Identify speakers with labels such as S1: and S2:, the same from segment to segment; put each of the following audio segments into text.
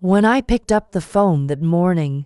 S1: When I picked up the phone that morning,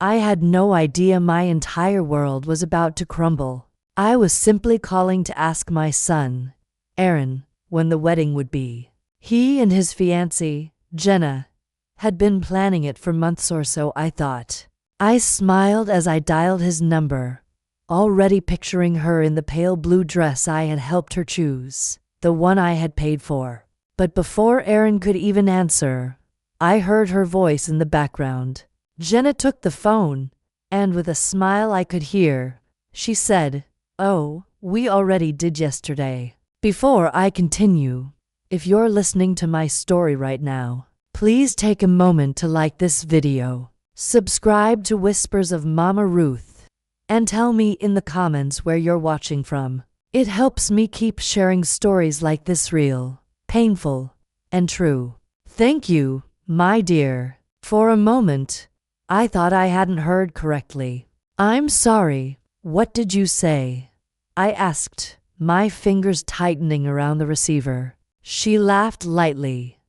S1: I had no idea my entire world was about to crumble. I was simply calling to ask my son, Aaron, when the wedding would be. He and his fiancée, Jenna, had been planning it for months or so, I thought. I smiled as I dialed his number, already picturing her in the pale blue dress I had helped her choose, the one I had paid for. But before Aaron could even answer, I heard her voice in the background. Jenna took the phone, and with a smile I could hear, she said, "Oh, we already did yesterday." Before I continue, if you're listening to my story right now, please take a moment to like this video, subscribe to Whispers of Mama Ruth, and tell me in the comments where you're watching from. It helps me keep sharing stories like this, real, painful, and true. Thank you, my dear. For a moment, I thought I hadn't heard correctly. "I'm sorry, what did you say?" I asked, my fingers tightening around the receiver. She laughed lightly.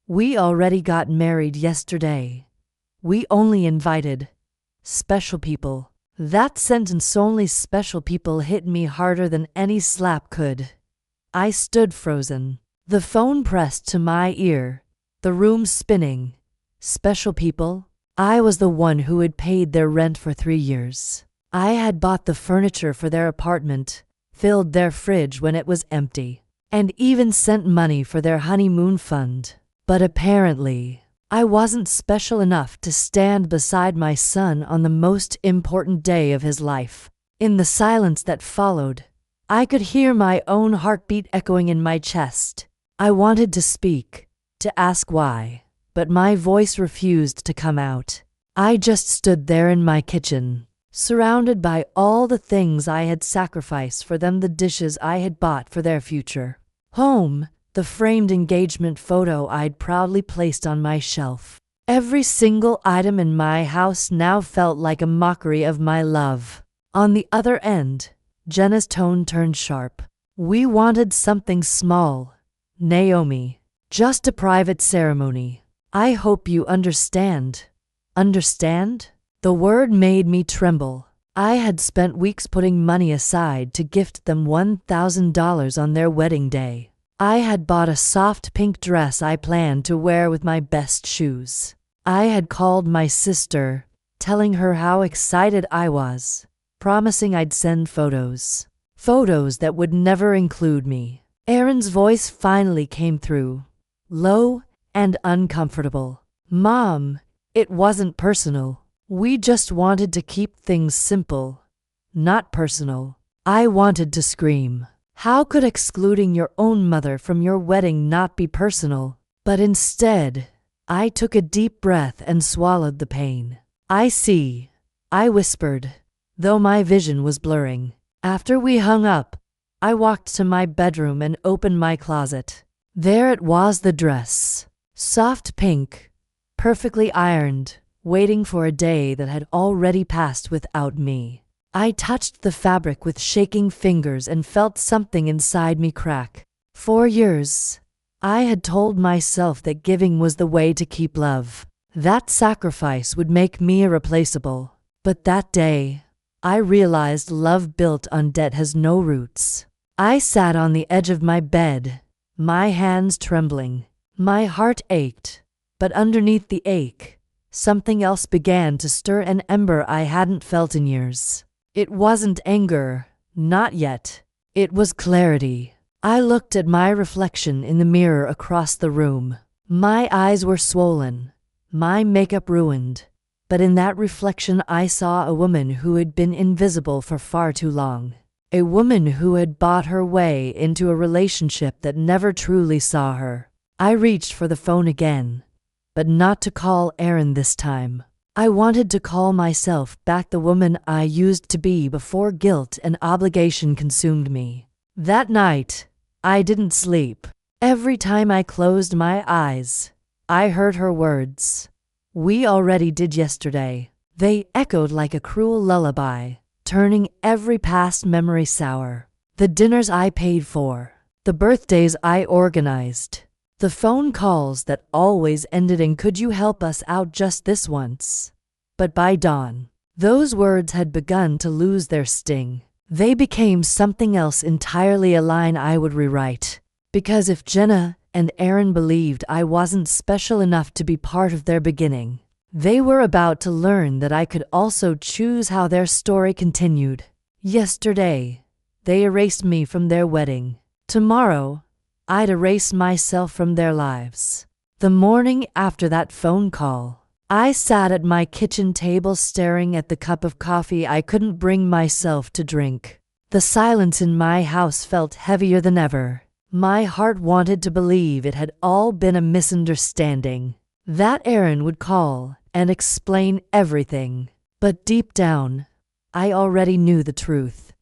S1: "We already got married yesterday. We only invited special people." That sentence, "only special people," hit me harder than any slap could. I stood frozen, the phone pressed to my ear, the room spinning. Special people? I was the one who had paid their rent for 3 years. I had bought the furniture for their apartment, filled their fridge when it was empty, and even sent money for their honeymoon fund. But apparently, I wasn't special enough to stand beside my son on the most important day of his life. In the silence that followed, I could hear my own heartbeat echoing in my chest. I wanted to speak, to ask why, but my voice refused to come out. I just stood there in my kitchen, surrounded by all the things I had sacrificed for them, the dishes I had bought for their future home, the framed engagement photo I'd proudly placed on my shelf. Every single item in my house now felt like a mockery of my love. On the other end, Jenna's tone turned sharp. "We wanted something small, Naomi. Just a private ceremony. I hope you understand." Understand? The word made me tremble. I had spent weeks putting money aside to gift them $1,000 on their wedding day. I had bought a soft pink dress I planned to wear with my best shoes. I had called my sister, telling her how excited I was, promising I'd send photos. Photos that would never include me. Aaron's voice finally came through, low and uncomfortable. "Mom, it wasn't personal. We just wanted to keep things simple, not personal." I wanted to scream. How could excluding your own mother from your wedding not be personal? But instead, I took a deep breath and swallowed the pain. "I see," I whispered, though my vision was blurring. After we hung up, I walked to my bedroom and opened my closet. There it was, the dress. Soft pink, perfectly ironed, waiting for a day that had already passed without me. I touched the fabric with shaking fingers and felt something inside me crack. For years, I had told myself that giving was the way to keep love. That sacrifice would make me irreplaceable. But that day, I realized love built on debt has no roots. I sat on the edge of my bed, my hands trembling. My heart ached, but underneath the ache, something else began to stir, an ember I hadn't felt in years. It wasn't anger, not yet. It was clarity. I looked at my reflection in the mirror across the room. My eyes were swollen, my makeup ruined, but in that reflection I saw a woman who had been invisible for far too long. A woman who had bought her way into a relationship that never truly saw her. I reached for the phone again, but not to call Aaron this time. I wanted to call myself back, the woman I used to be before guilt and obligation consumed me. That night, I didn't sleep. Every time I closed my eyes, I heard her words. "We already did yesterday." They echoed like a cruel lullaby, turning every past memory sour. The dinners I paid for, the birthdays I organized, The phone calls that always ended in "Could you help us out just this once?" But by dawn, those words had begun to lose their sting. They became something else entirely, a line I would rewrite. Because if Jenna and Aaron believed I wasn't special enough to be part of their beginning, they were about to learn that I could also choose how their story continued. Yesterday, they erased me from their wedding. Tomorrow, I'd erase myself from their lives. The morning after that phone call, I sat at my kitchen table staring at the cup of coffee I couldn't bring myself to drink. The silence in my house felt heavier than ever. My heart wanted to believe it had all been a misunderstanding, that Aaron would call and explain everything. But deep down, I already knew the truth.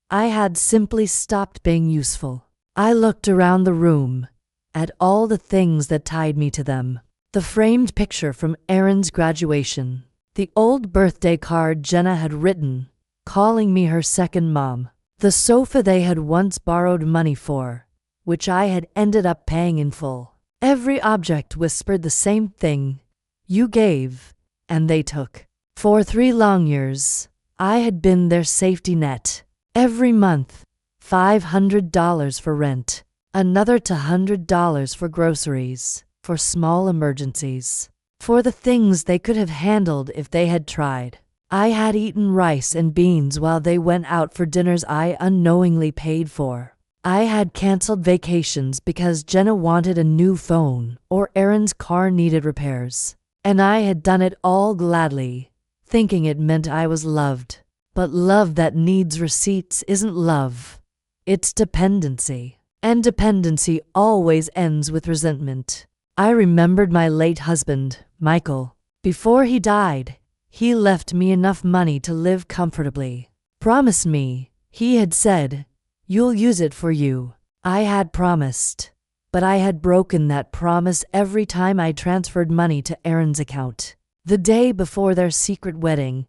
S1: I had simply stopped being useful. I looked around the room, at all the things that tied me to them. The framed picture from Aaron's graduation, the old birthday card Jenna had written, calling me her second mom, the sofa they had once borrowed money for, which I had ended up paying in full. Every object whispered the same thing: you gave, and they took. For 3 long years, I had been their safety net. Every month, $500 for rent, another $200 for groceries, for small emergencies, for the things they could have handled if they had tried. I had eaten rice and beans while they went out for dinners I unknowingly paid for. I had canceled vacations because Jenna wanted a new phone or Aaron's car needed repairs. And I had done it all gladly, thinking it meant I was loved. But love that needs receipts isn't love. It's dependency. And dependency always ends with resentment. I remembered my late husband, Michael. Before he died, he left me enough money to live comfortably. Promise me, he had said, you'll use it for you. I had promised, but I had broken that promise every time I transferred money to Aaron's account. The day before their secret wedding,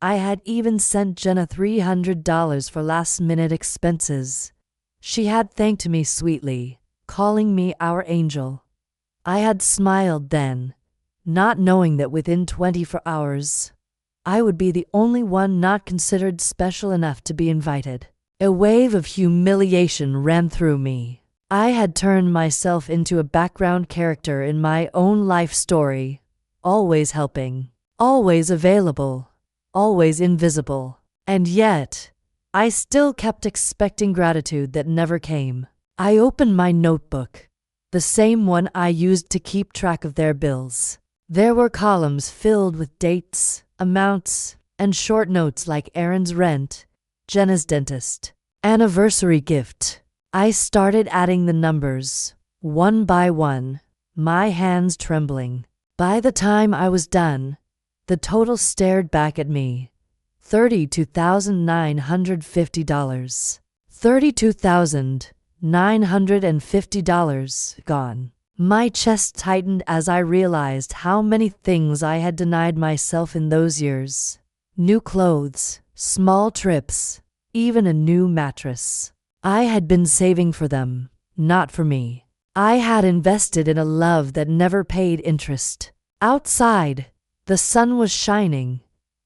S1: I had even sent Jenna $300 for last-minute expenses. She had thanked me sweetly, calling me our angel. I had smiled then, not knowing that within 24 hours, I would be the only one not considered special enough to be invited. A wave of humiliation ran through me. I had turned myself into a background character in my own life story, always helping, always available, always invisible. And yet, I still kept expecting gratitude that never came. I opened my notebook, the same one I used to keep track of their bills. There were columns filled with dates, amounts, and short notes like Aaron's rent, Jenna's dentist, anniversary gift. I started adding the numbers, one by one, my hands trembling. By the time I was done, the total stared back at me. $32,950. $32,950 gone. My chest tightened as I realized how many things I had denied myself in those years. New clothes, small trips, even a new mattress. I had been saving for them, not for me. I had invested in a love that never paid interest. Outside, the sun was shining,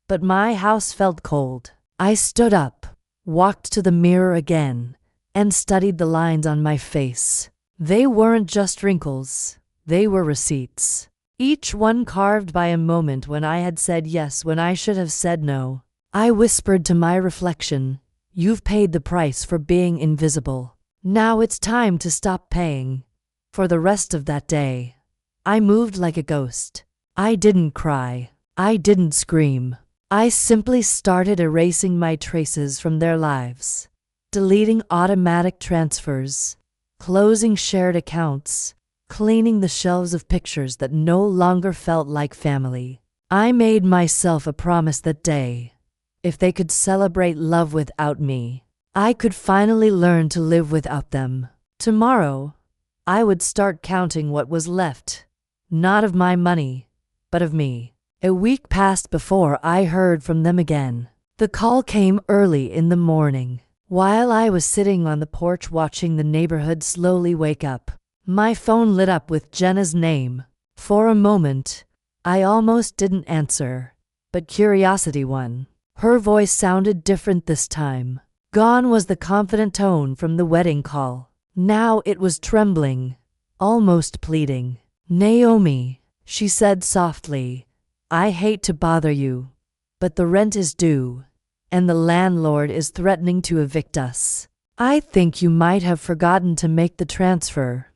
S1: but my house felt cold. I stood up, walked to the mirror again, and studied the lines on my face. They weren't just wrinkles, they were receipts. Each one carved by a moment when I had said yes when I should have said no. I whispered to my reflection, "You've paid the price for being invisible. Now it's time to stop paying." For the rest of that day, I moved like a ghost. I didn't cry. I didn't scream. I simply started erasing my traces from their lives, deleting automatic transfers, closing shared accounts, cleaning the shelves of pictures that no longer felt like family. I made myself a promise that day. If they could celebrate love without me, I could finally learn to live without them. Tomorrow, I would start counting what was left, not of my money, but of me. A week passed before I heard from them again. The call came early in the morning, while I was sitting on the porch watching the neighborhood slowly wake up. My phone lit up with Jenna's name. For a moment, I almost didn't answer, but curiosity won. Her voice sounded different this time. Gone was the confident tone from the wedding call. Now it was trembling, almost pleading. "Naomi," she said softly, "I hate to bother you, but the rent is due, and the landlord is threatening to evict us. I think you might have forgotten to make the transfer."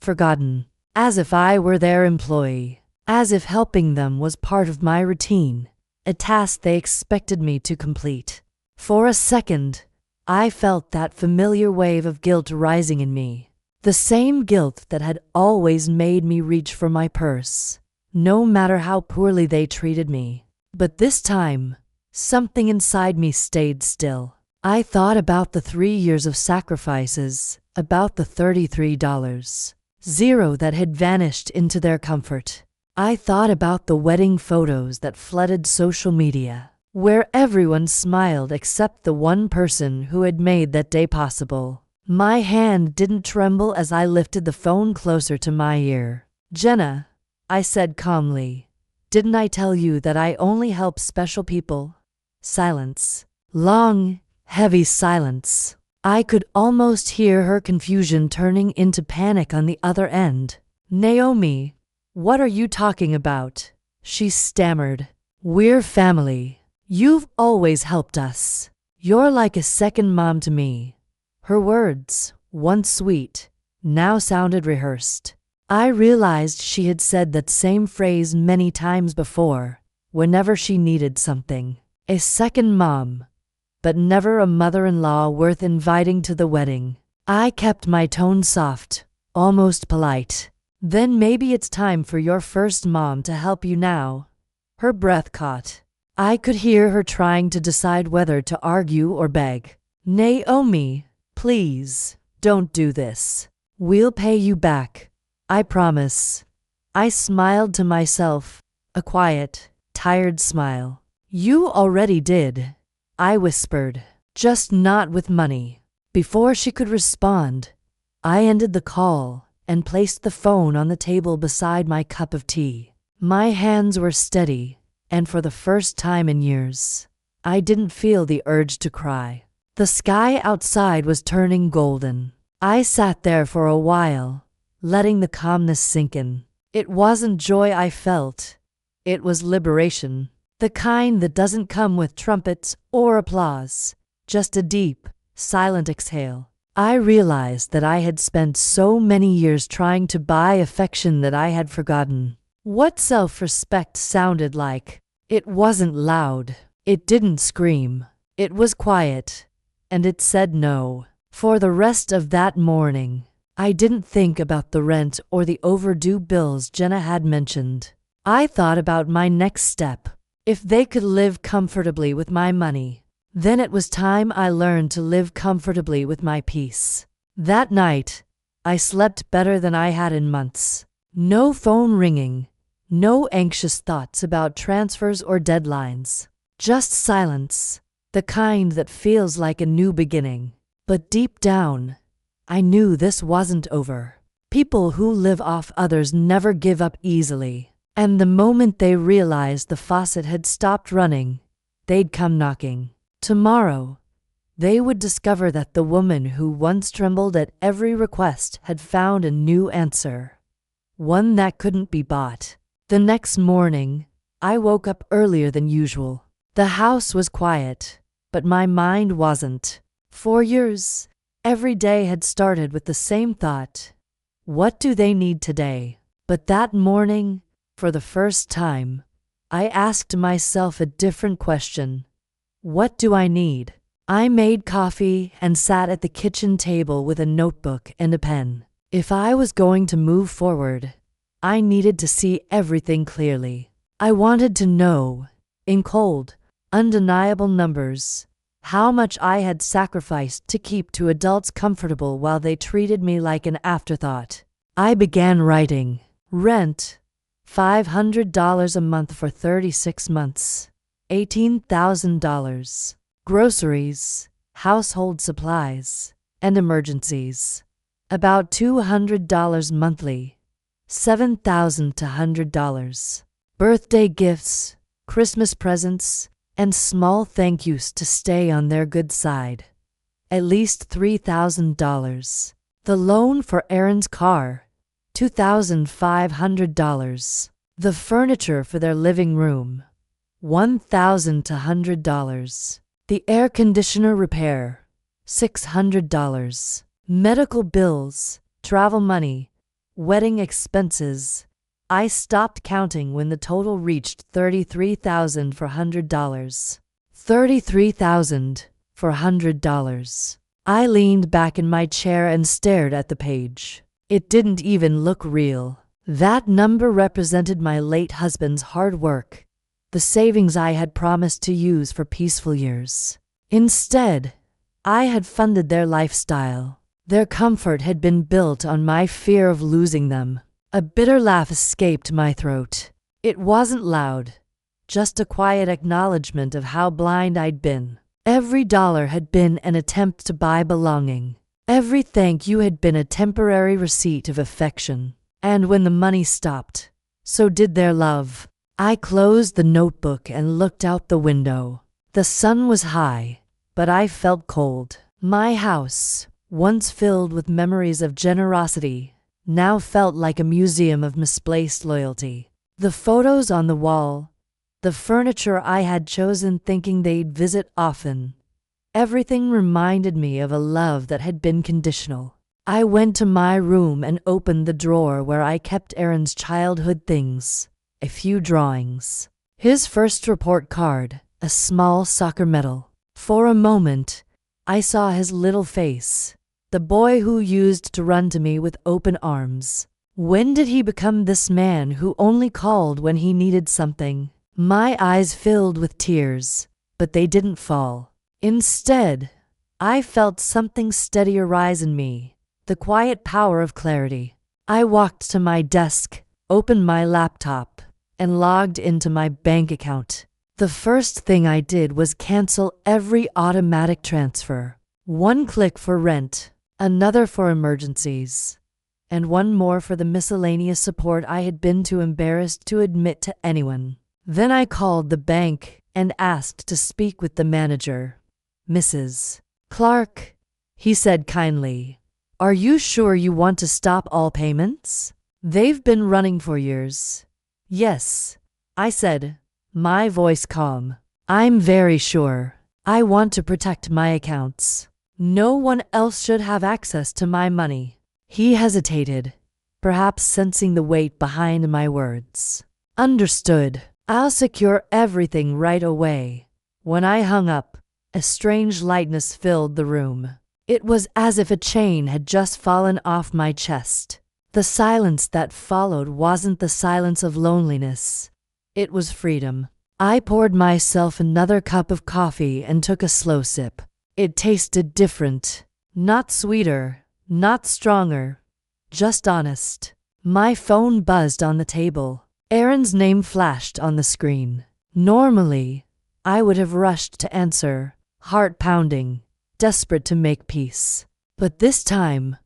S1: Forgotten. As if I were their employee. As if helping them was part of my routine. A task they expected me to complete. For a second, I felt that familiar wave of guilt rising in me. The same guilt that had always made me reach for my purse, no matter how poorly they treated me. But this time, something inside me stayed still. I thought about the 3 years of sacrifices, about the $33.00 that had vanished into their comfort. I thought about the wedding photos that flooded social media, where everyone smiled except the one person who had made that day possible. My hand didn't tremble as I lifted the phone closer to my ear. "Jenna," I said calmly, "didn't I tell you that I only help special people?" Silence. Long, heavy silence. I could almost hear her confusion turning into panic on the other end. "Naomi, what are you talking about?" she stammered. "We're family. You've always helped us. You're like a second mom to me." Her words, once sweet, now sounded rehearsed. I realized she had said that same phrase many times before, whenever she needed something. A second mom, but never a mother-in-law worth inviting to the wedding. I kept my tone soft, almost polite. "Then maybe it's time for your first mom to help you now." Her breath caught. I could hear her trying to decide whether to argue or beg. "Naomi, please, don't do this. We'll pay you back. I promise." I smiled to myself, a quiet, tired smile. "You already did," I whispered, "just not with money." Before she could respond, I ended the call and placed the phone on the table beside my cup of tea. My hands were steady, and for the first time in years, I didn't feel the urge to cry. The sky outside was turning golden. I sat there for a while, letting the calmness sink in. It wasn't joy I felt. It was liberation. The kind that doesn't come with trumpets or applause, just a deep, silent exhale. I realized that I had spent so many years trying to buy affection that I had forgotten what self-respect sounded like. It wasn't loud. It didn't scream. It was quiet, and it said no. For the rest of that morning, I didn't think about the rent or the overdue bills Jenna had mentioned. I thought about my next step. If they could live comfortably with my money, then it was time I learned to live comfortably with my peace. That night, I slept better than I had in months. No phone ringing, no anxious thoughts about transfers or deadlines. Just silence, the kind that feels like a new beginning. But deep down, I knew this wasn't over. People who live off others never give up easily. And the moment they realized the faucet had stopped running, they'd come knocking. Tomorrow, they would discover that the woman who once trembled at every request had found a new answer. One that couldn't be bought. The next morning, I woke up earlier than usual. The house was quiet, but my mind wasn't. For years, every day had started with the same thought. What do they need today? But that morning, for the first time, I asked myself a different question. What do I need? I made coffee and sat at the kitchen table with a notebook and a pen. If I was going to move forward, I needed to see everything clearly. I wanted to know, in cold, undeniable numbers, how much I had sacrificed to keep two adults comfortable while they treated me like an afterthought. I began writing. Rent, $500 a month for 36 months. $18,000. Groceries, household supplies, and emergencies. About $200 monthly. $7,000 to $100. Birthday gifts, Christmas presents, and small thank yous to stay on their good side. At least $3,000. The loan for Aaron's car, $2,500. The furniture for their living room, $1,000 to $100. The air conditioner repair, $600. Medical bills, travel money, wedding expenses. I stopped counting when the total reached $33,000 for $100. $33,000 for $100. I leaned back in my chair and stared at the page. It didn't even look real. That number represented my late husband's hard work, the savings I had promised to use for peaceful years. Instead, I had funded their lifestyle. Their comfort had been built on my fear of losing them. A bitter laugh escaped my throat. It wasn't loud, just a quiet acknowledgement of how blind I'd been. Every dollar had been an attempt to buy belonging. Every thank you had been a temporary receipt of affection. And when the money stopped, so did their love. I closed the notebook and looked out the window. The sun was high, but I felt cold. My house, once filled with memories of generosity, now felt like a museum of misplaced loyalty. The photos on the wall, the furniture I had chosen thinking they'd visit often, everything reminded me of a love that had been conditional. I went to my room and opened the drawer where I kept Aaron's childhood things, a few drawings, his first report card, a small soccer medal. For a moment, I saw his little face, the boy who used to run to me with open arms. When did he become this man who only called when he needed something? My eyes filled with tears, but they didn't fall. Instead, I felt something steadier rise in me, the quiet power of clarity. I walked to my desk, opened my laptop, and logged into my bank account. The first thing I did was cancel every automatic transfer. One click for rent, another for emergencies, and one more for the miscellaneous support I had been too embarrassed to admit to anyone. Then I called the bank and asked to speak with the manager. "Mrs. Clark," he said kindly, "are you sure you want to stop all payments? They've been running for years." "Yes," I said, my voice calm. "I'm very sure. I want to protect my accounts. No one else should have access to my money." He hesitated, perhaps sensing the weight behind my words. "Understood. I'll secure everything right away." When I hung up, a strange lightness filled the room. It was as if a chain had just fallen off my chest. The silence that followed wasn't the silence of loneliness. It was freedom. I poured myself another cup of coffee and took a slow sip. It tasted different. Not sweeter, not stronger, just honest. My phone buzzed on the table. Aaron's name flashed on the screen. Normally, I would have rushed to answer, heart pounding, desperate to make peace. But this time,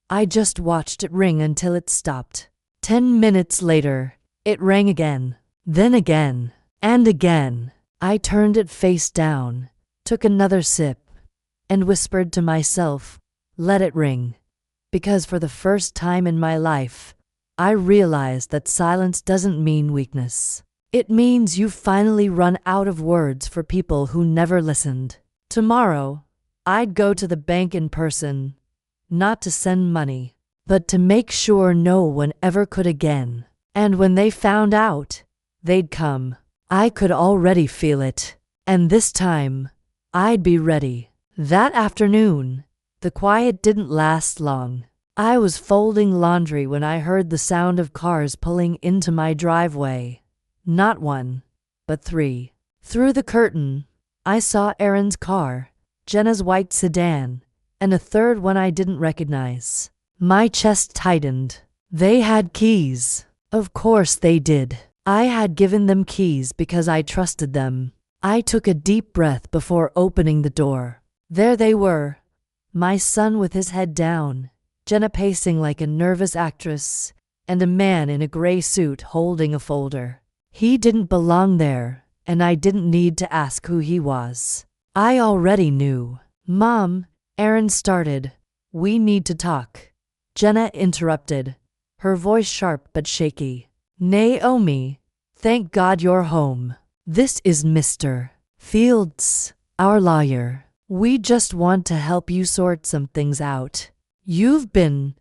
S1: I just watched it ring until it stopped. 10 minutes later, it rang again, then again, and again. I turned it face down, took another sip, and whispered to myself, "Let it ring." Because for the first time in my life, I realized that silence doesn't mean weakness. It means you've finally run out of words for people who never listened. Tomorrow, I'd go to the bank in person, not to send money, but to make sure no one ever could again. And when they found out, they'd come. I could already feel it. And this time, I'd be ready. That afternoon, the quiet didn't last long. I was folding laundry when I heard the sound of cars pulling into my driveway. Not one, but 3. Through the curtain, I saw Aaron's car, Jenna's white sedan, and a third one I didn't recognize. My chest tightened. They had keys. Of course they did. I had given them keys because I trusted them. I took a deep breath before opening the door. There they were, my son with his head down, Jenna pacing like a nervous actress, and a man in a gray suit holding a folder. He didn't belong there, and I didn't need to ask who he was. I already knew. Mom, Aaron started. We need to talk. Jenna interrupted, her voice sharp but shaky. Naomi, thank God you're home. This is Mr. Fields, our lawyer. We just want to help you sort some things out. You've been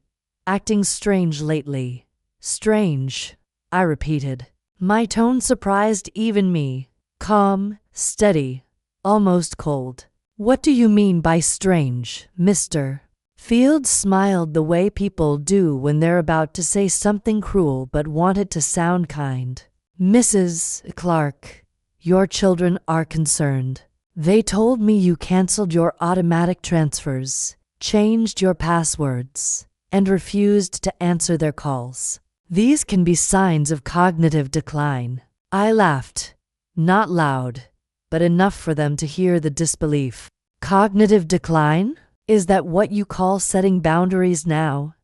S1: acting strange lately. Strange, I repeated. My tone surprised even me. Calm, steady, almost cold. What do you mean by strange, Mr. Fields smiled the way people do when they're about to say something cruel but want it to sound kind. Mrs. Clark, your children are concerned. They told me you canceled your automatic transfers, changed your passwords, and refused to answer their calls. These can be signs of cognitive decline. I laughed, not loud, but enough for them to hear the disbelief. Cognitive decline? Is that what you call setting boundaries now?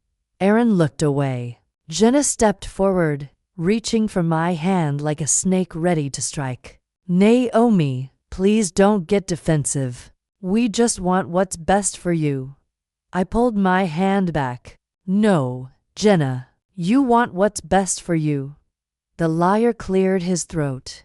S1: Aaron looked away. Jenna stepped forward, reaching for my hand like a snake ready to strike. Naomi, please don't get defensive. We just want what's best for you. I pulled my hand back. No, Jenna, you want what's best for you. The lawyer cleared his throat.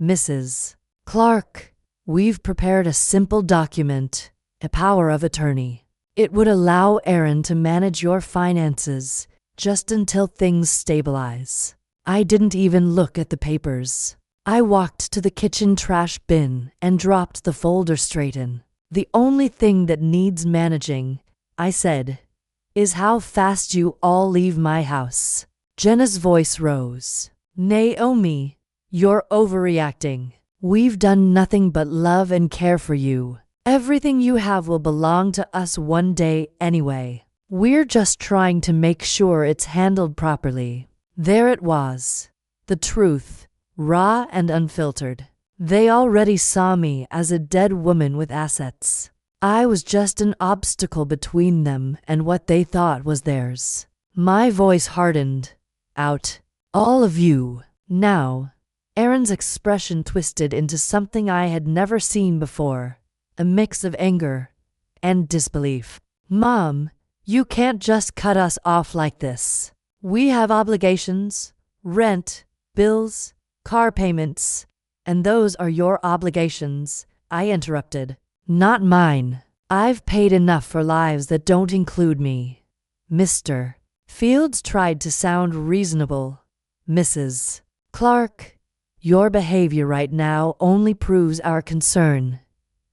S1: Mrs. Clark, we've prepared a simple document, a power of attorney. It would allow Aaron to manage your finances just until things stabilize. I didn't even look at the papers. I walked to the kitchen trash bin and dropped the folder straight in. The only thing that needs managing, I said, is how fast you all leave my house. Jenna's voice rose. Naomi, you're overreacting. We've done nothing but love and care for you. Everything you have will belong to us one day anyway. We're just trying to make sure it's handled properly. There it was. The truth, raw and unfiltered. They already saw me as a dead woman with assets. I was just an obstacle between them and what they thought was theirs. My voice hardened. Out. All of you. Now. Aaron's expression twisted into something I had never seen before. A mix of anger and disbelief. Mom, you can't just cut us off like this. We have obligations, rent, bills, car payments, and those are your obligations, I interrupted. Not mine. I've paid enough for lives that don't include me. Mr. Fields tried to sound reasonable. Mrs. Clark, your behavior right now only proves our concern.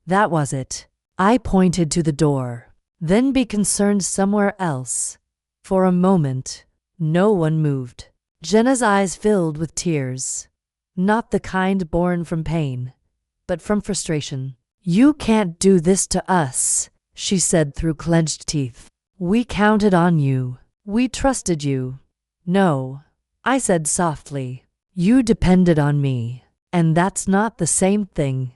S1: That was it. I pointed to the door. Then be concerned somewhere else. For a moment, no one moved. Jenna's eyes filled with tears. Not the kind born from pain, but from frustration. You can't do this to us, she said through clenched teeth. We counted on you. We trusted you. No, I said softly. You depended on me. And that's not the same thing.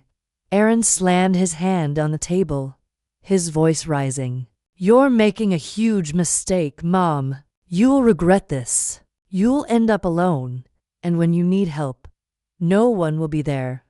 S1: Aaron slammed his hand on the table, his voice rising. You're making a huge mistake, Mom. You'll regret this. You'll end up alone, and when you need help, no one will be there.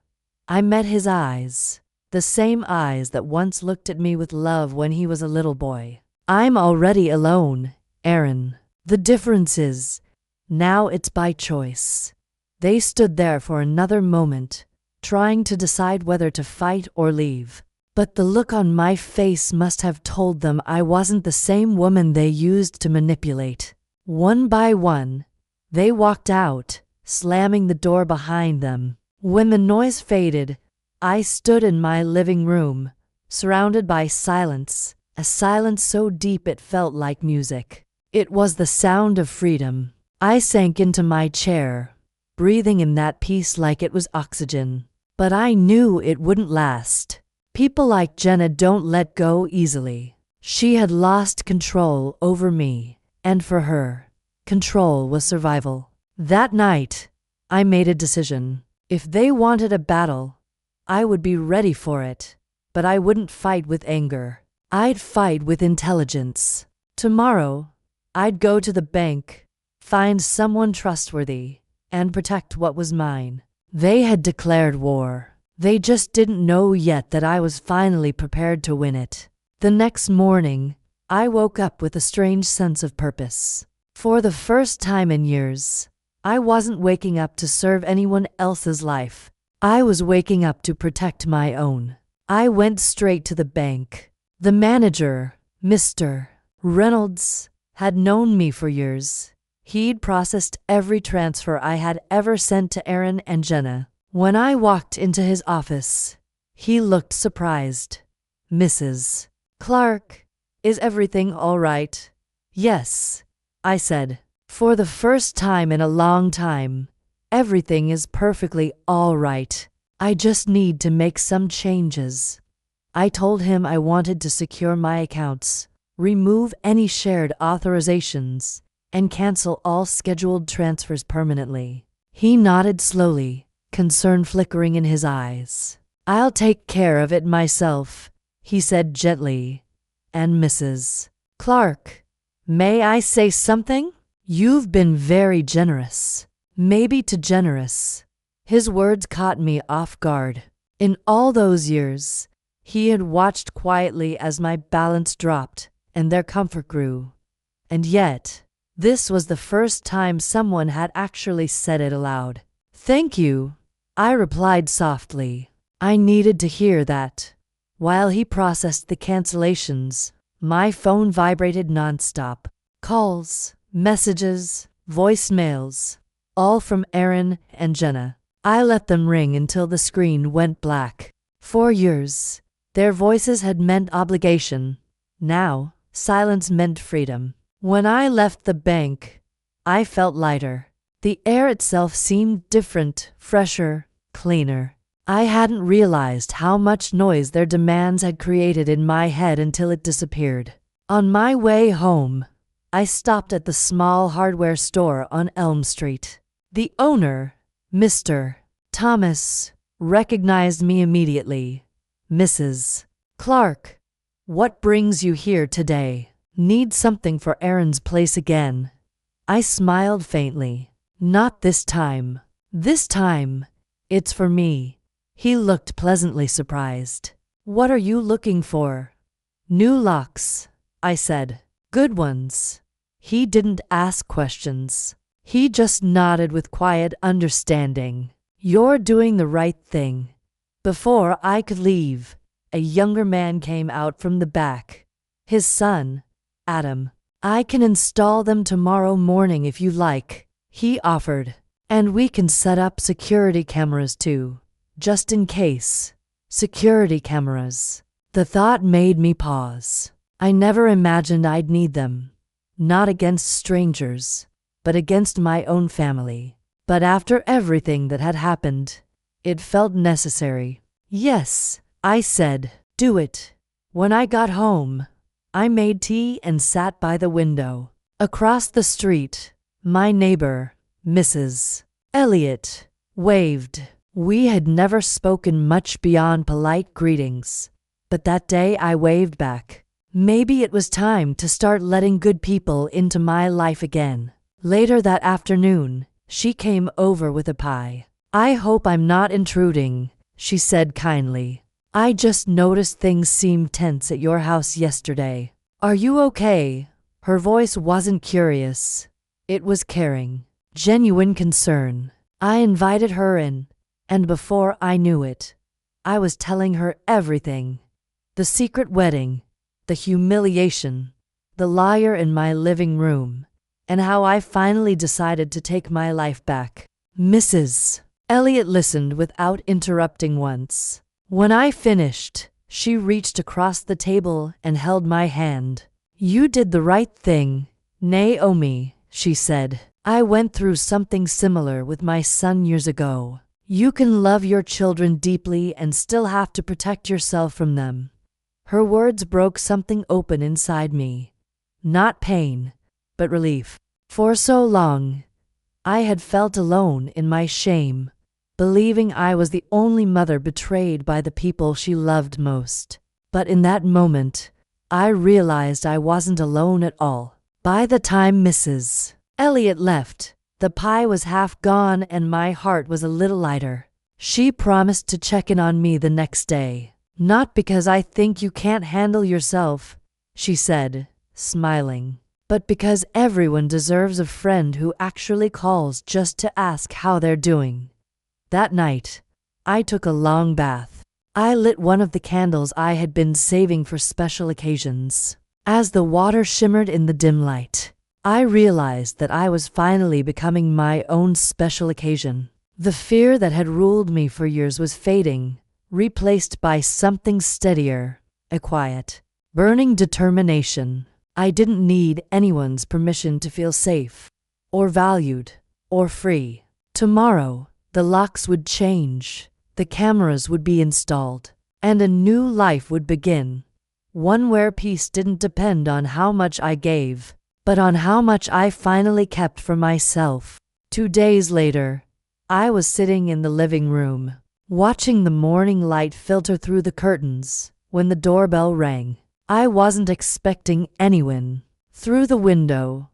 S1: I met his eyes, the same eyes that once looked at me with love when he was a little boy. I'm already alone, Aaron. The difference is, now it's by choice. They stood there for another moment, trying to decide whether to fight or leave. But the look on my face must have told them I wasn't the same woman they used to manipulate. One by one, they walked out, slamming the door behind them. When the noise faded, I stood in my living room, surrounded by silence, a silence so deep it felt like music. It was the sound of freedom. I sank into my chair, breathing in that peace like it was oxygen. But I knew it wouldn't last. People like Jenna don't let go easily. She had lost control over me, and for her, control was survival. That night, I made a decision. If they wanted a battle, I would be ready for it, but I wouldn't fight with anger. I'd fight with intelligence. Tomorrow, I'd go to the bank, find someone trustworthy, and protect what was mine. They had declared war. They just didn't know yet that I was finally prepared to win it. The next morning, I woke up with a strange sense of purpose. For the first time in years, I wasn't waking up to serve anyone else's life. I was waking up to protect my own. I went straight to the bank. The manager, Mr. Reynolds, had known me for years. He'd processed every transfer I had ever sent to Aaron and Jenna. When I walked into his office, he looked surprised. "Mrs. Clark, is everything all right?" "Yes," I said. "For the first time in a long time, everything is perfectly all right. I just need to make some changes." I told him I wanted to secure my accounts, remove any shared authorizations, and cancel all scheduled transfers permanently. He nodded slowly, concern flickering in his eyes. "I'll take care of it myself," he said gently. "And Mrs. Clark, may I say something? You've been very generous. Maybe too generous." His words caught me off guard. In all those years, he had watched quietly as my balance dropped and their comfort grew. And yet, this was the first time someone had actually said it aloud. "Thank you," I replied softly. I needed to hear that. While he processed the cancellations, my phone vibrated nonstop. Calls, messages, voicemails, all from Aaron and Jenna. I let them ring until the screen went black. For years, their voices had meant obligation. Now, silence meant freedom. When I left the bank, I felt lighter. The air itself seemed different, fresher, cleaner. I hadn't realized how much noise their demands had created in my head until it disappeared. On my way home, I stopped at the small hardware store on Elm Street. The owner, Mr. Thomas, recognized me immediately. "Mrs. Clark, what brings you here today? Need something for Aaron's place again?" I smiled faintly. "Not this time. This time, it's for me." He looked pleasantly surprised. "What are you looking for?" "New locks," I said. "Good ones." He didn't ask questions. He just nodded with quiet understanding. "You're doing the right thing." Before I could leave, a younger man came out from the back. His son, Adam. "I can install them tomorrow morning if you like," he offered. "And we can set up security cameras too, just in case." Security cameras. The thought made me pause. I never imagined I'd need them. Not against strangers, but against my own family. But after everything that had happened, it felt necessary. "Yes," I said, "do it." When I got home, I made tea and sat by the window. Across the street, my neighbor, Mrs. Elliot, waved. We had never spoken much beyond polite greetings, but that day I waved back. Maybe it was time to start letting good people into my life again. Later that afternoon, she came over with a pie. "I hope I'm not intruding," she said kindly. "I just noticed things seemed tense at your house yesterday. Are you okay?" Her voice wasn't curious. It was caring, genuine concern. I invited her in, and before I knew it, I was telling her everything. The secret wedding, the humiliation, the liar in my living room, and how I finally decided to take my life back. Mrs. Elliot listened without interrupting once. When I finished, she reached across the table and held my hand. "You did the right thing, Naomi," she said. "I went through something similar with my son years ago. You can love your children deeply and still have to protect yourself from them." Her words broke something open inside me. Not pain, but relief. For so long, I had felt alone in my shame, believing I was the only mother betrayed by the people she loved most. But in that moment, I realized I wasn't alone at all. By the time Mrs. Elliot left, the pie was half gone and my heart was a little lighter. She promised to check in on me the next day. Not because I think you can't handle yourself, she said, smiling, but because everyone deserves a friend who actually calls just to ask how they're doing. That night, I took a long bath. I lit one of the candles I had been saving for special occasions. As the water shimmered in the dim light, I realized that I was finally becoming my own special occasion. The fear that had ruled me for years was fading, replaced by something steadier, a quiet, burning determination. I didn't need anyone's permission to feel safe, or valued, or free. Tomorrow, the locks would change, the cameras would be installed, and a new life would begin. One where peace didn't depend on how much I gave, but on how much I finally kept for myself. 2 days later, I was sitting in the living room, watching the morning light filter through the curtains, when the doorbell rang. I wasn't expecting anyone. Through the window,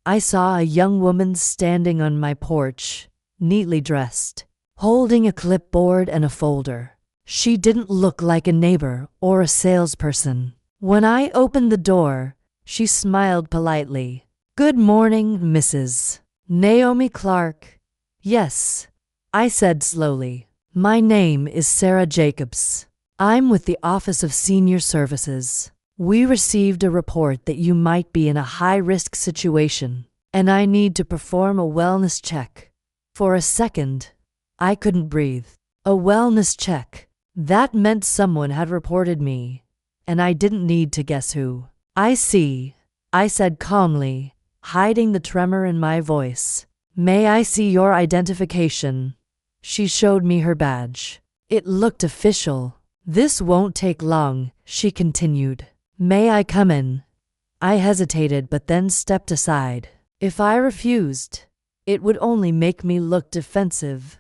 S1: I saw a young woman standing on my porch, neatly dressed, holding a clipboard and a folder. She didn't look like a neighbor or a salesperson. When I opened the door, she smiled politely. "Good morning, Mrs. Naomi Clark." "Yes," I said slowly. "My name is Sarah Jacobs. I'm with the Office of Senior Services. We received a report that you might be in a high-risk situation, and I need to perform a wellness check." For a second, I couldn't breathe. A wellness check. That meant someone had reported me, and I didn't need to guess who. "I see," I said calmly, hiding the tremor in my voice. "May I see your identification?" She showed me her badge. It looked official. "This won't take long," she continued. "May I come in?" I hesitated but then stepped aside. If I refused, it would only make me look defensive.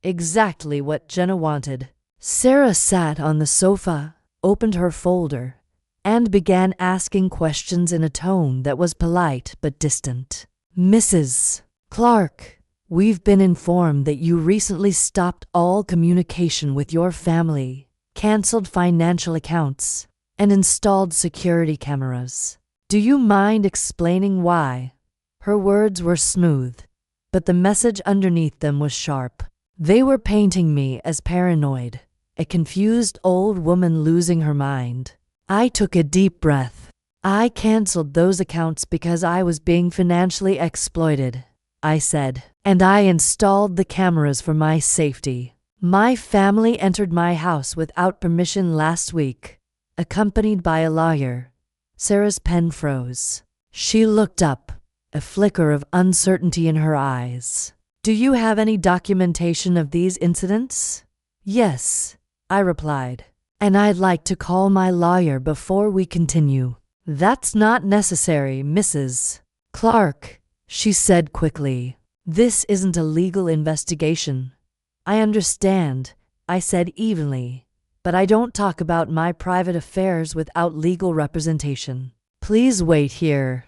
S1: Exactly what Jenna wanted. Sarah sat on the sofa, opened her folder, and began asking questions in a tone that was polite but distant. "Mrs. Clark, we've been informed that you recently stopped all communication with your family, canceled financial accounts, and installed security cameras. Do you mind explaining why?" Her words were smooth, but the message underneath them was sharp. They were painting me as paranoid, a confused old woman losing her mind. I took a deep breath. "I canceled those accounts because I was being financially exploited," I said, "and I installed the cameras for my safety. My family entered my house without permission last week, accompanied by a lawyer." Sarah's pen froze. She looked up, a flicker of uncertainty in her eyes. "Do you have any documentation of these incidents?" "Yes," I replied, "and I'd like to call my lawyer before we continue." "That's not necessary, Mrs. Clark," she said quickly. "This isn't a legal investigation." "I understand," I said evenly, "but I don't talk about my private affairs without legal representation. Please wait here."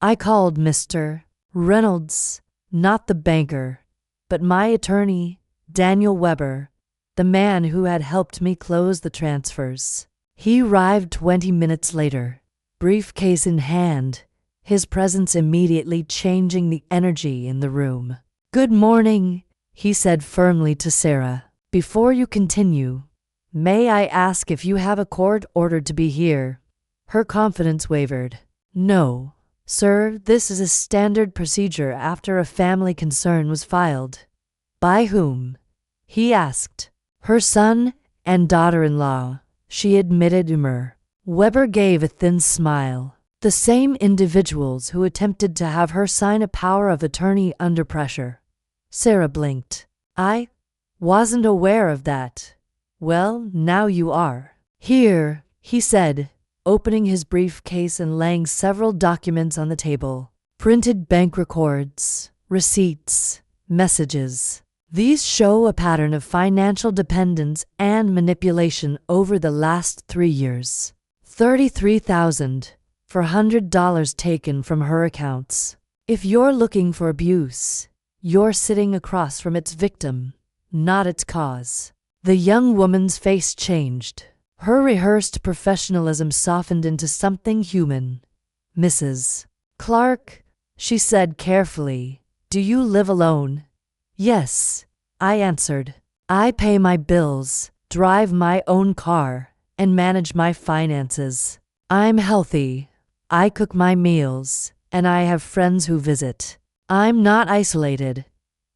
S1: I called Mr. Reynolds, not the banker, but my attorney, Daniel Weber, the man who had helped me close the transfers. He arrived 20 minutes later, briefcase in hand, his presence immediately changing the energy in the room. "Good morning," he said firmly to Sarah. "Before you continue, may I ask if you have a court order to be here?" Her confidence wavered. "No, sir, this is a standard procedure after a family concern was filed." "By whom?" he asked. "Her son and daughter-in-law," she admitted demur. Weber gave a thin smile. "The same individuals who attempted to have her sign a power of attorney under pressure." Sarah blinked. "I wasn't aware of that." "Well, now you are." "Here," he said, opening his briefcase and laying several documents on the table. "Printed bank records, receipts, messages. These show a pattern of financial dependence and manipulation over the last 3 years. $33,400 taken from her accounts. If you're looking for abuse, you're sitting across from its victim, not its cause. The young woman's face changed. Her rehearsed professionalism softened into something human. "Mrs. Clark," she said carefully, "do you live alone?" "Yes," I answered. "I pay my bills, drive my own car, and manage my finances. I'm healthy. I cook my meals, and I have friends who visit. I'm not isolated.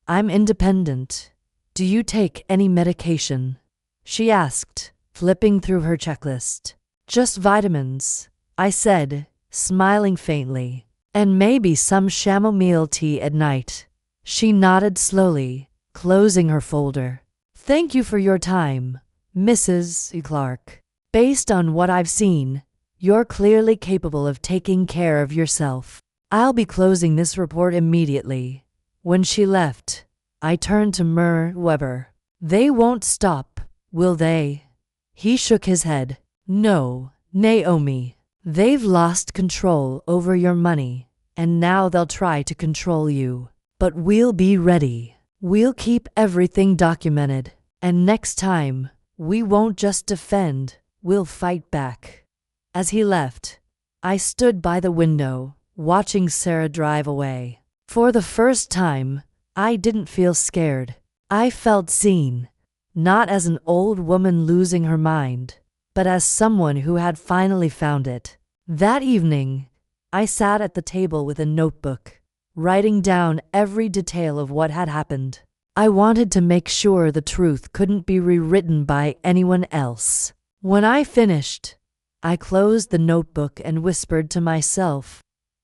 S1: I'm independent. Do you take any medication?" she asked, flipping through her checklist. "Just vitamins," I said, smiling faintly. "And maybe some chamomile tea at night." She nodded slowly, closing her folder. "Thank you for your time, Mrs. Clark. Based on what I've seen, you're clearly capable of taking care of yourself. I'll be closing this report immediately." When she left, I turned to Weber. "They won't stop, will they?" He shook his head. "No, Naomi. They've lost control over your money, and now they'll try to control you. But we'll be ready. We'll keep everything documented. And next time, we won't just defend, we'll fight back." As he left, I stood by the window, watching Sarah drive away. For the first time, I didn't feel scared. I felt seen, not as an old woman losing her mind, but as someone who had finally found it. That evening, I sat at the table with a notebook, writing down every detail of what had happened. I wanted to make sure the truth couldn't be rewritten by anyone else. When I finished, I closed the notebook and whispered to myself,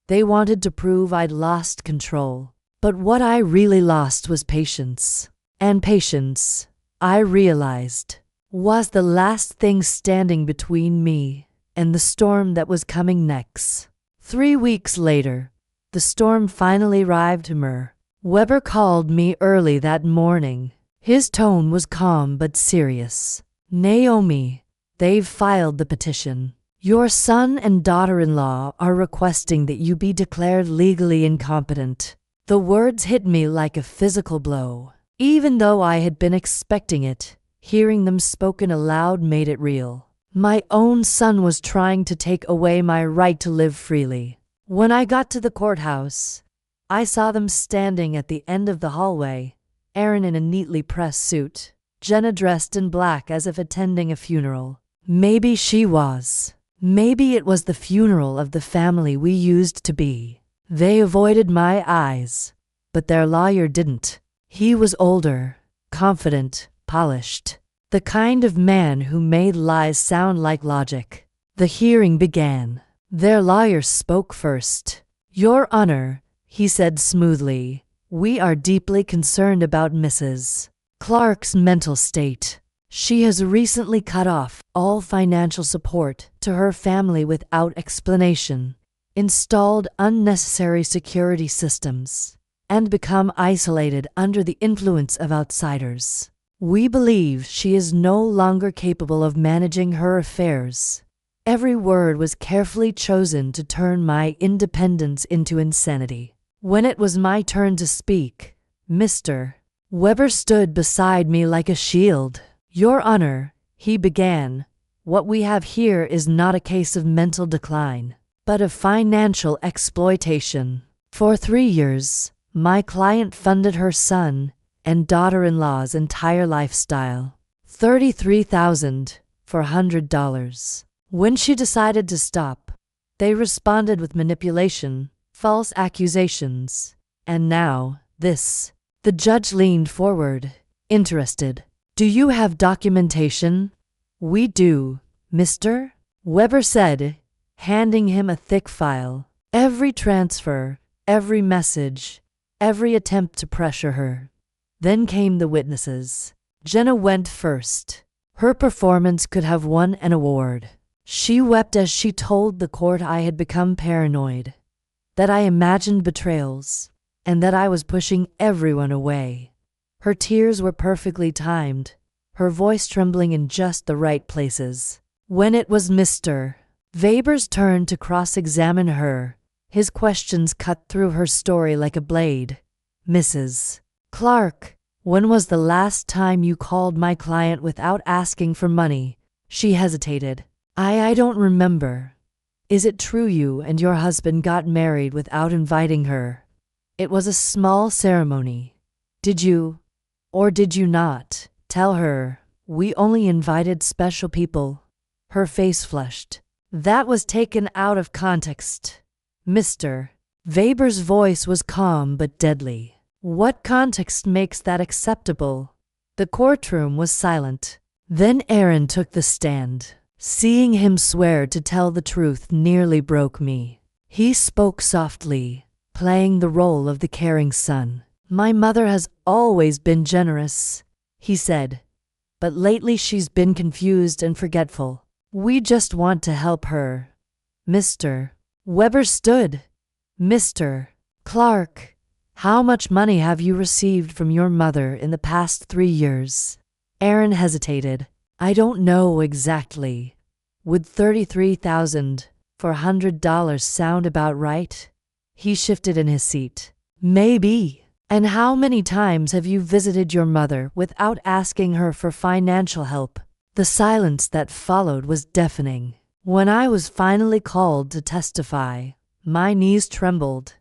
S1: "They wanted to prove I'd lost control. But what I really lost was patience. And patience, I realized, was the last thing standing between me and the storm that was coming next." 3 weeks later, the storm finally arrived. Weber called me early that morning. His tone was calm but serious. "Naomi, they've filed the petition. Your son and daughter-in-law are requesting that you be declared legally incompetent." The words hit me like a physical blow. Even though I had been expecting it, hearing them spoken aloud made it real. My own son was trying to take away my right to live freely. When I got to the courthouse, I saw them standing at the end of the hallway, Aaron in a neatly pressed suit, Jenna dressed in black as if attending a funeral. Maybe she was. Maybe it was the funeral of the family we used to be. They avoided my eyes, but their lawyer didn't. He was older, confident, polished. The kind of man who made lies sound like logic. The hearing began. Their lawyer spoke first. "Your Honor," he said smoothly, "we are deeply concerned about Mrs. Clark's mental state. She has recently cut off all financial support to her family without explanation, installed unnecessary security systems, and become isolated under the influence of outsiders. We believe she is no longer capable of managing her affairs." Every word was carefully chosen to turn my independence into insanity. When it was my turn to speak, Mr. Weber stood beside me like a shield. "Your Honor," he began, "what we have here is not a case of mental decline, but of financial exploitation. For 3 years, my client funded her son and daughter-in-law's entire lifestyle. $33,400. When she decided to stop, they responded with manipulation, false accusations, and now, this." The judge leaned forward, interested. "Do you have documentation?" "We do, Mr. Weber said, handing him a thick file. "Every transfer, every message, every attempt to pressure her." Then came the witnesses. Jenna went first. Her performance could have won an award. She wept as she told the court I had become paranoid, that I imagined betrayals, and that I was pushing everyone away. Her tears were perfectly timed, her voice trembling in just the right places. When it was Mr. Weber's turned to cross-examine her. His questions cut through her story like a blade. Mrs. Clark, when was the last time you called my client without asking for money? She hesitated. I don't remember. Is it true you and your husband got married without inviting her? It was a small ceremony. Did you, or did you not, tell her we only invited special people? Her face flushed. That was taken out of context. Mr. Weber's voice was calm but deadly. What context makes that acceptable? The courtroom was silent. Then Aaron took the stand. Seeing him swear to tell the truth nearly broke me. He spoke softly, playing the role of the caring son. My mother has always been generous, he said, but lately she's been confused and forgetful. We just want to help her. Mr. Weber stood. Mr. Clark, how much money have you received from your mother in the past 3 years? Aaron hesitated. I don't know exactly. Would $33,400 sound about right? He shifted in his seat. Maybe. And how many times have you visited your mother without asking her for financial help? The silence that followed was deafening. When I was finally called to testify, my knees trembled,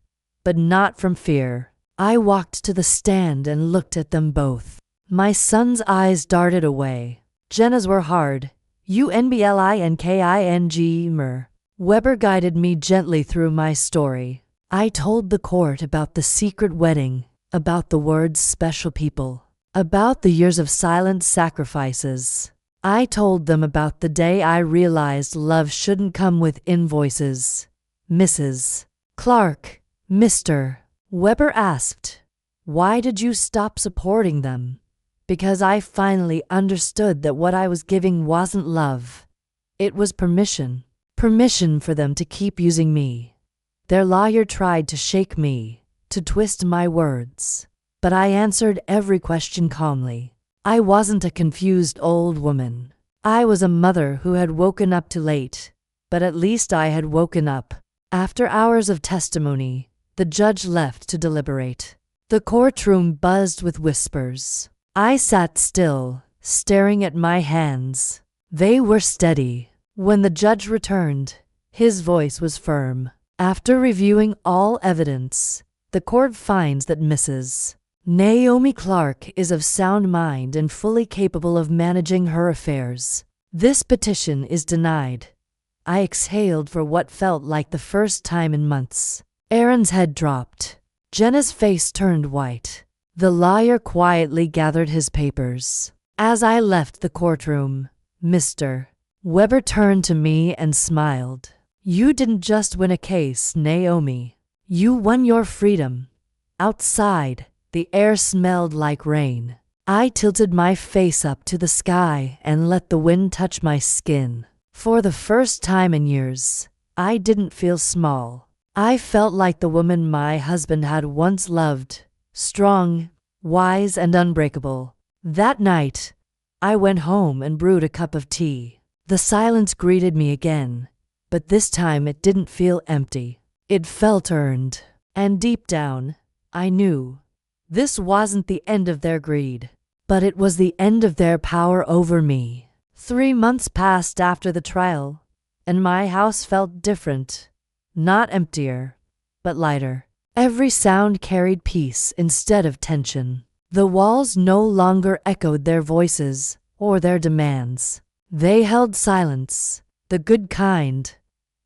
S1: but not from fear. I walked to the stand and looked at them both. My son's eyes darted away. Jenna's were hard. UNBLINKING. Weber guided me gently through my story. I told the court about the secret wedding, about the words special people, about the years of silent sacrifices. I told them about the day I realized love shouldn't come with invoices. Mrs. Clark, Mr. Weber asked, why did you stop supporting them? Because I finally understood that what I was giving wasn't love. It was permission. Permission for them to keep using me. Their lawyer tried to shake me, to twist my words, but I answered every question calmly. I wasn't a confused old woman. I was a mother who had woken up too late, but at least I had woken up. After hours of testimony, the judge left to deliberate. The courtroom buzzed with whispers. I sat still, staring at my hands. They were steady. When the judge returned, his voice was firm. After reviewing all evidence, the court finds that Mrs. Naomi Clark is of sound mind and fully capable of managing her affairs. This petition is denied. I exhaled for what felt like the first time in months. Aaron's head dropped. Jenna's face turned white. The lawyer quietly gathered his papers. As I left the courtroom, Mr. Weber turned to me and smiled. You didn't just win a case, Naomi. You won your freedom. Outside, the air smelled like rain. I tilted my face up to the sky and let the wind touch my skin. For the first time in years, I didn't feel small. I felt like the woman my husband had once loved, strong, wise, and unbreakable. That night, I went home and brewed a cup of tea. The silence greeted me again, but this time it didn't feel empty. It felt earned. And deep down, I knew this wasn't the end of their greed, but it was the end of their power over me. 3 months passed after the trial, and my house felt different. Not emptier, but lighter. Every sound carried peace instead of tension. The walls no longer echoed their voices or their demands. They held silence, the good kind,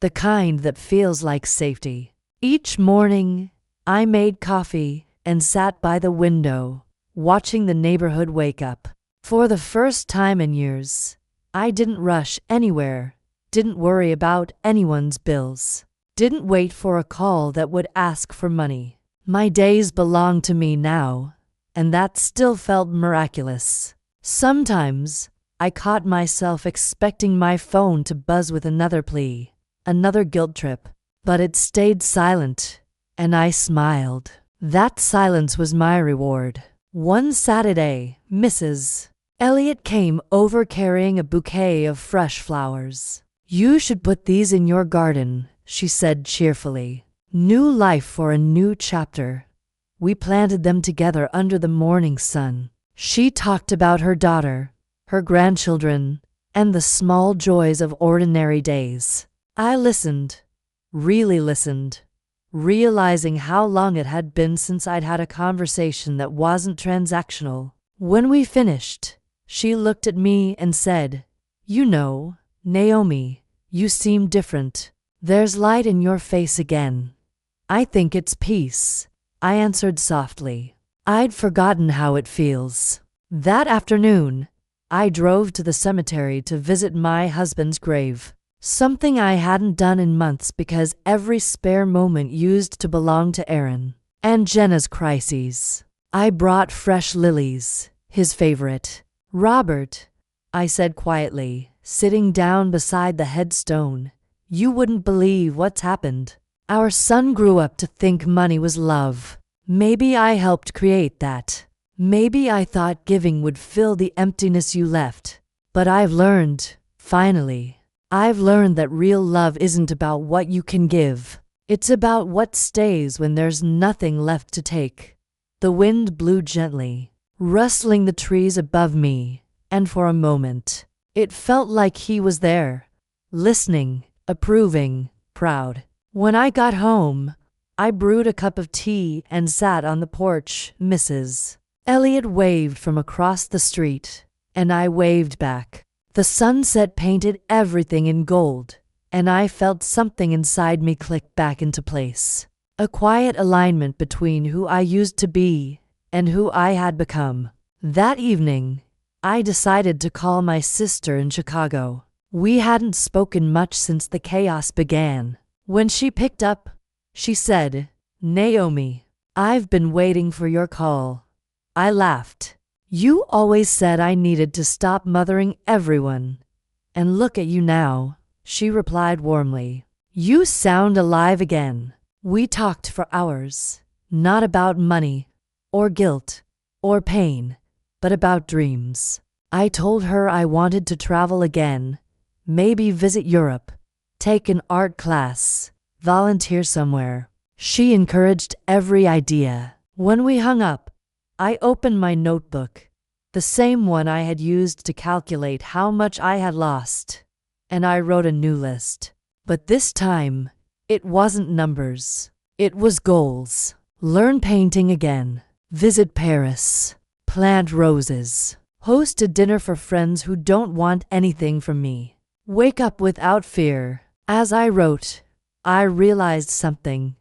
S1: the kind that feels like safety. Each morning, I made coffee and sat by the window, watching the neighborhood wake up. For the first time in years, I didn't rush anywhere, didn't worry about anyone's bills, didn't wait for a call that would ask for money. My days belonged to me now, and that still felt miraculous. Sometimes, I caught myself expecting my phone to buzz with another plea, another guilt trip, but it stayed silent, and I smiled. That silence was my reward. One Saturday, Mrs. Elliot came over carrying a bouquet of fresh flowers. "You should put these in your garden," she said cheerfully. "New life for a new chapter." We planted them together under the morning sun. She talked about her daughter, her grandchildren, and the small joys of ordinary days. I listened, really listened, realizing how long it had been since I'd had a conversation that wasn't transactional. When we finished, she looked at me and said, "You know, Naomi, you seem different. There's light in your face again." "I think it's peace," I answered softly. I'd forgotten how it feels. That afternoon, I drove to the cemetery to visit my husband's grave, something I hadn't done in months because every spare moment used to belong to Aaron and Jenna's crises. I brought fresh lilies, his favorite. "Robert," I said quietly, sitting down beside the headstone, "you wouldn't believe what's happened. Our son grew up to think money was love. Maybe I helped create that. Maybe I thought giving would fill the emptiness you left. But I've learned, finally, I've learned that real love isn't about what you can give. It's about what stays when there's nothing left to take." The wind blew gently, rustling the trees above me, and for a moment, it felt like he was there, listening, approving, proud. When I got home, I brewed a cup of tea and sat on the porch. Mrs. Elliot waved from across the street, and I waved back. The sunset painted everything in gold, and I felt something inside me click back into place. A quiet alignment between who I used to be and who I had become. That evening, I decided to call my sister in Chicago. We hadn't spoken much since the chaos began. When she picked up, she said, "Naomi, I've been waiting for your call." I laughed. "You always said I needed to stop mothering everyone. And look at you now," she replied warmly. "You sound alive again." We talked for hours, not about money, or guilt, or pain, but about dreams. I told her I wanted to travel again, maybe visit Europe, take an art class, volunteer somewhere. She encouraged every idea. When we hung up, I opened my notebook, the same one I had used to calculate how much I had lost, and I wrote a new list. But this time, it wasn't numbers. It was goals. Learn painting again. Visit Paris. Plant roses. Host a dinner for friends who don't want anything from me. Wake up without fear. As I wrote, I realized something.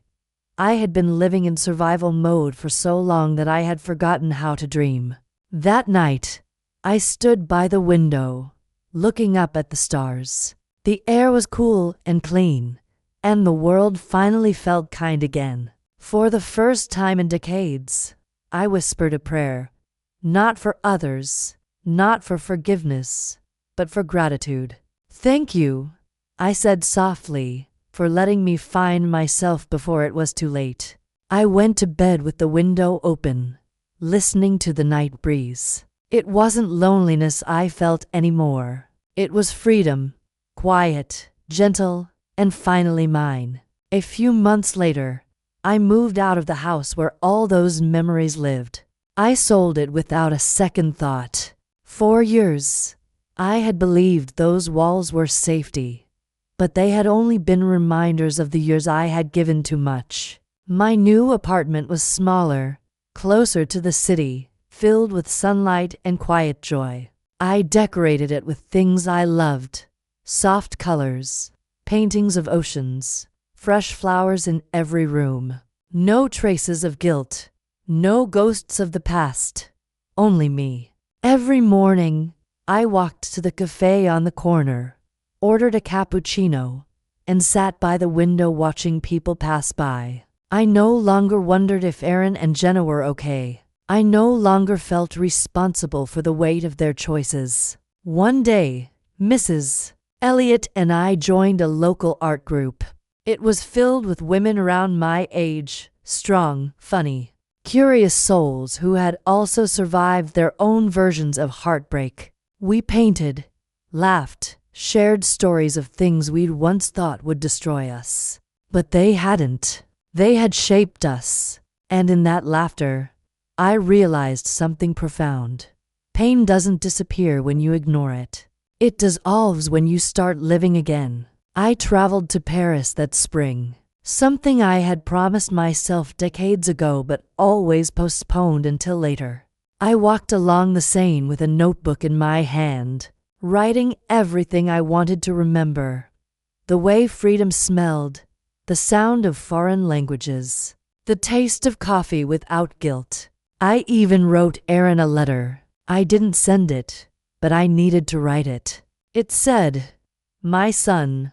S1: I had been living in survival mode for so long that I had forgotten how to dream. That night, I stood by the window, looking up at the stars. The air was cool and clean, and the world finally felt kind again. For the first time in decades, I whispered a prayer. Not for others, not for forgiveness, but for gratitude. "Thank you," I said softly, "for letting me find myself before it was too late." I went to bed with the window open, listening to the night breeze. It wasn't loneliness I felt anymore. It was freedom, quiet, gentle, and finally mine. A few months later, I moved out of the house where all those memories lived. I sold it without a second thought. 4 years, I had believed those walls were safety, but they had only been reminders of the years I had given too much. My new apartment was smaller, closer to the city, filled with sunlight and quiet joy. I decorated it with things I loved, soft colors, paintings of oceans, fresh flowers in every room. No traces of guilt, no ghosts of the past, only me. Every morning, I walked to the cafe on the corner, ordered a cappuccino, and sat by the window watching people pass by. I no longer wondered if Aaron and Jenna were okay. I no longer felt responsible for the weight of their choices. One day, Mrs. Elliot and I joined a local art group. It was filled with women around my age, strong, funny, curious souls who had also survived their own versions of heartbreak. We painted, laughed, shared stories of things we'd once thought would destroy us. But they hadn't. They had shaped us. And in that laughter, I realized something profound. Pain doesn't disappear when you ignore it. It dissolves when you start living again. I traveled to Paris that spring, something I had promised myself decades ago but always postponed until later. I walked along the Seine with a notebook in my hand, writing everything I wanted to remember. The way freedom smelled, the sound of foreign languages, the taste of coffee without guilt. I even wrote Aaron a letter. I didn't send it, but I needed to write it. It said, "My son,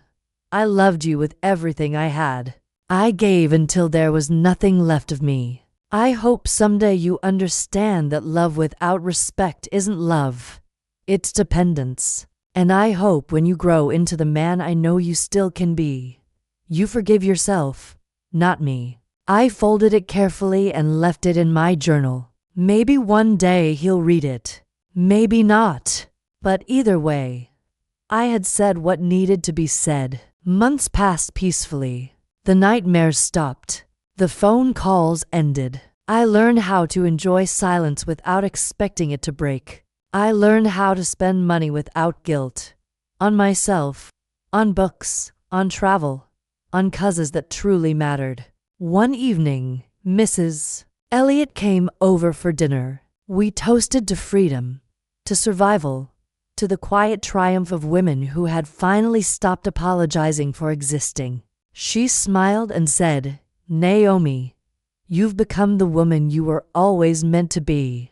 S1: I loved you with everything I had. I gave until there was nothing left of me. I hope someday you understand that love without respect isn't love. It's dependence. And I hope when you grow into the man I know you still can be, you forgive yourself, not me." I folded it carefully and left it in my journal. Maybe one day he'll read it. Maybe not. But either way, I had said what needed to be said. Months passed peacefully. The nightmares stopped. The phone calls ended. I learned how to enjoy silence without expecting it to break. I learned how to spend money without guilt. On myself, on books, on travel, on causes that truly mattered. One evening, Mrs. Elliot came over for dinner. We toasted to freedom, to survival, to the quiet triumph of women who had finally stopped apologizing for existing. She smiled and said, "Naomi, you've become the woman you were always meant to be."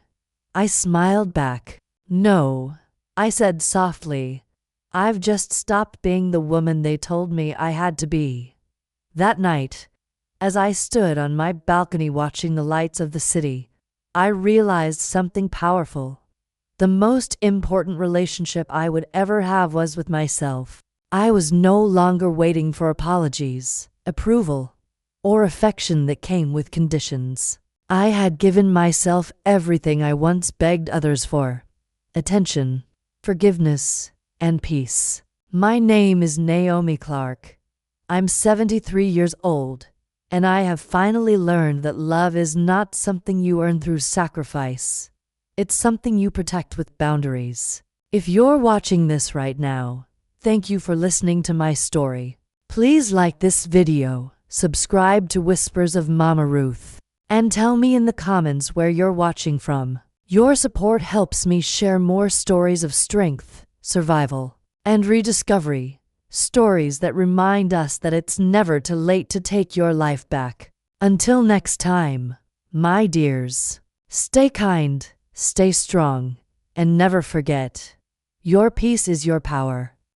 S1: I smiled back. "No," I said softly, "I've just stopped being the woman they told me I had to be." That night, as I stood on my balcony watching the lights of the city, I realized something powerful. The most important relationship I would ever have was with myself. I was no longer waiting for apologies, approval, or affection that came with conditions. I had given myself everything I once begged others for: attention, forgiveness, and peace. My name is Naomi Clark. I'm 73 years old, and I have finally learned that love is not something you earn through sacrifice. It's something you protect with boundaries. If you're watching this right now, thank you for listening to my story. Please like this video, subscribe to Whispers of Mama Ruth, and tell me in the comments where you're watching from. Your support helps me share more stories of strength, survival, and rediscovery. Stories that remind us that it's never too late to take your life back. Until next time, my dears, stay kind, stay strong, and never forget, your peace is your power.